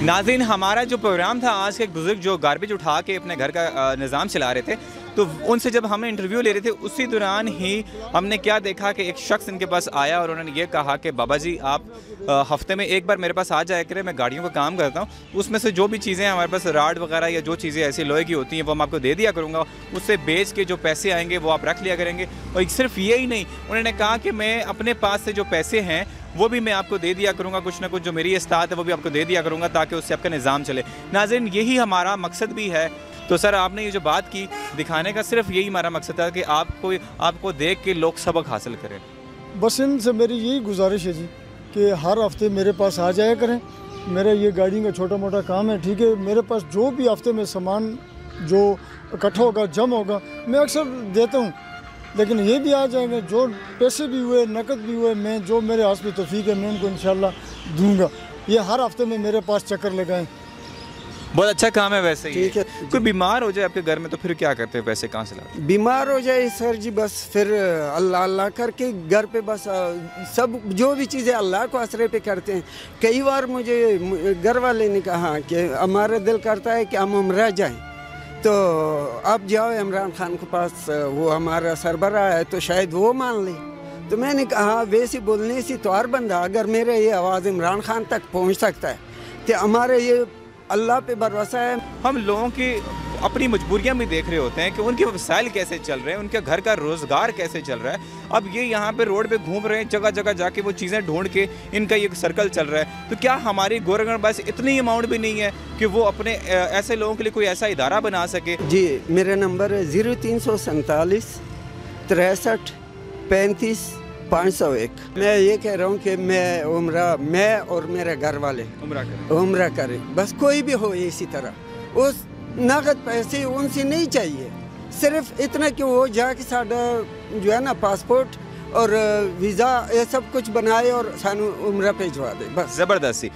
नाज़रीन, हमारा जो प्रोग्राम था, आज के एक बुज़ुर्ग जो गार्बेज उठा के अपने घर का निज़ाम चला रहे थे, तो उनसे जब हम इंटरव्यू ले रहे थे, उसी दौरान ही हमने क्या देखा कि एक शख्स इनके पास आया और उन्होंने ये कहा कि बाबा जी, आप हफ़्ते में एक बार मेरे पास आ जाया करें, मैं गाड़ियों का काम करता हूँ, उसमें से जो भी चीज़ें हमारे पास राड वगैरह या जो चीज़ें ऐसी लोहे की होती हैं वो मैं आपको दे दिया करूँगा, उससे बेच के जो पैसे आएंगे वो आप रख लिया करेंगे। और सिर्फ यही नहीं, उन्होंने कहा कि मैं अपने पास से जो पैसे हैं वो भी मैं आपको दे दिया करूँगा, कुछ ना कुछ जो मेरी इस्तात है वो भी आपको दे दिया करूँगा, ताकि उससे आपका निज़ाम चले। नाज़रीन, यही हमारा मकसद भी है। तो सर, आपने ये जो बात की दिखाने का सिर्फ यही हमारा मकसद था कि आपको देख के लोग सबक हासिल करें। बस इनसे मेरी यही गुजारिश है जी कि हर हफ्ते मेरे पास आ जाया करें। मेरा ये गाड़ी का छोटा मोटा काम है, ठीक है। मेरे पास जो भी हफ्ते में सामान जो इकट्ठा होगा, जम होगा, मैं अक्सर देता हूँ, लेकिन ये भी आ जाएंगे। जो पैसे भी हुए, नकद भी हुए, मैं जो मेरे हाथ में तौफीक है मैं उनको इंशाल्लाह दूंगा। ये हर हफ्ते में मेरे पास चक्कर लगाएं। बहुत अच्छा काम है वैसे ही। ठीक है। कोई बीमार हो जाए आपके घर में तो फिर क्या करते हैं, पैसे कहाँ से लाते? बीमार हो जाए सर जी, बस फिर अल्लाह अल्लाह करके घर पे बस सब जो भी चीज़ें अल्लाह को आसरे पे करते हैं। कई बार मुझे घर वाले ने कहा कि हमारा दिल करता है कि हम उम्रा जाएं, तो आप जाओ इमरान खान के पास, वो हमारा सरबराह है, तो शायद वो मान ले। तो मैंने कहा वैसे बोलने से तो हर बंदा, अगर मेरा ये आवाज़ इमरान खान तक पहुँच सकता है तो हमारे ये अल्लाह पे भरोसा है। हम लोगों की अपनी मजबूरियां भी देख रहे होते हैं कि उनके वसाइल कैसे चल रहे हैं, उनके घर का रोज़गार कैसे चल रहा है। अब ये यहाँ पे रोड पे घूम रहे हैं, जगह जगह जाके वो चीज़ें ढूंढ के इनका ये सर्कल चल रहा है। तो क्या हमारी गवर्नमेंट बस इतनी अमाउंट भी नहीं है कि वो अपने ऐसे लोगों के लिए कोई ऐसा इदारा बना सके? जी, मेरा नंबर है 0347 63 35 501। मैं ये कह रहा हूँ कि मैं और मेरे घर वाले उम्रा करें। बस कोई भी हो इसी तरह। उस नगद पैसे उनसे नहीं चाहिए, सिर्फ इतना कि वो जाके साड़ा जो है ना पासपोर्ट और वीज़ा ये सब कुछ बनाए और सानू उम्रा भिजवा दे, बस। ज़बरदस्ती।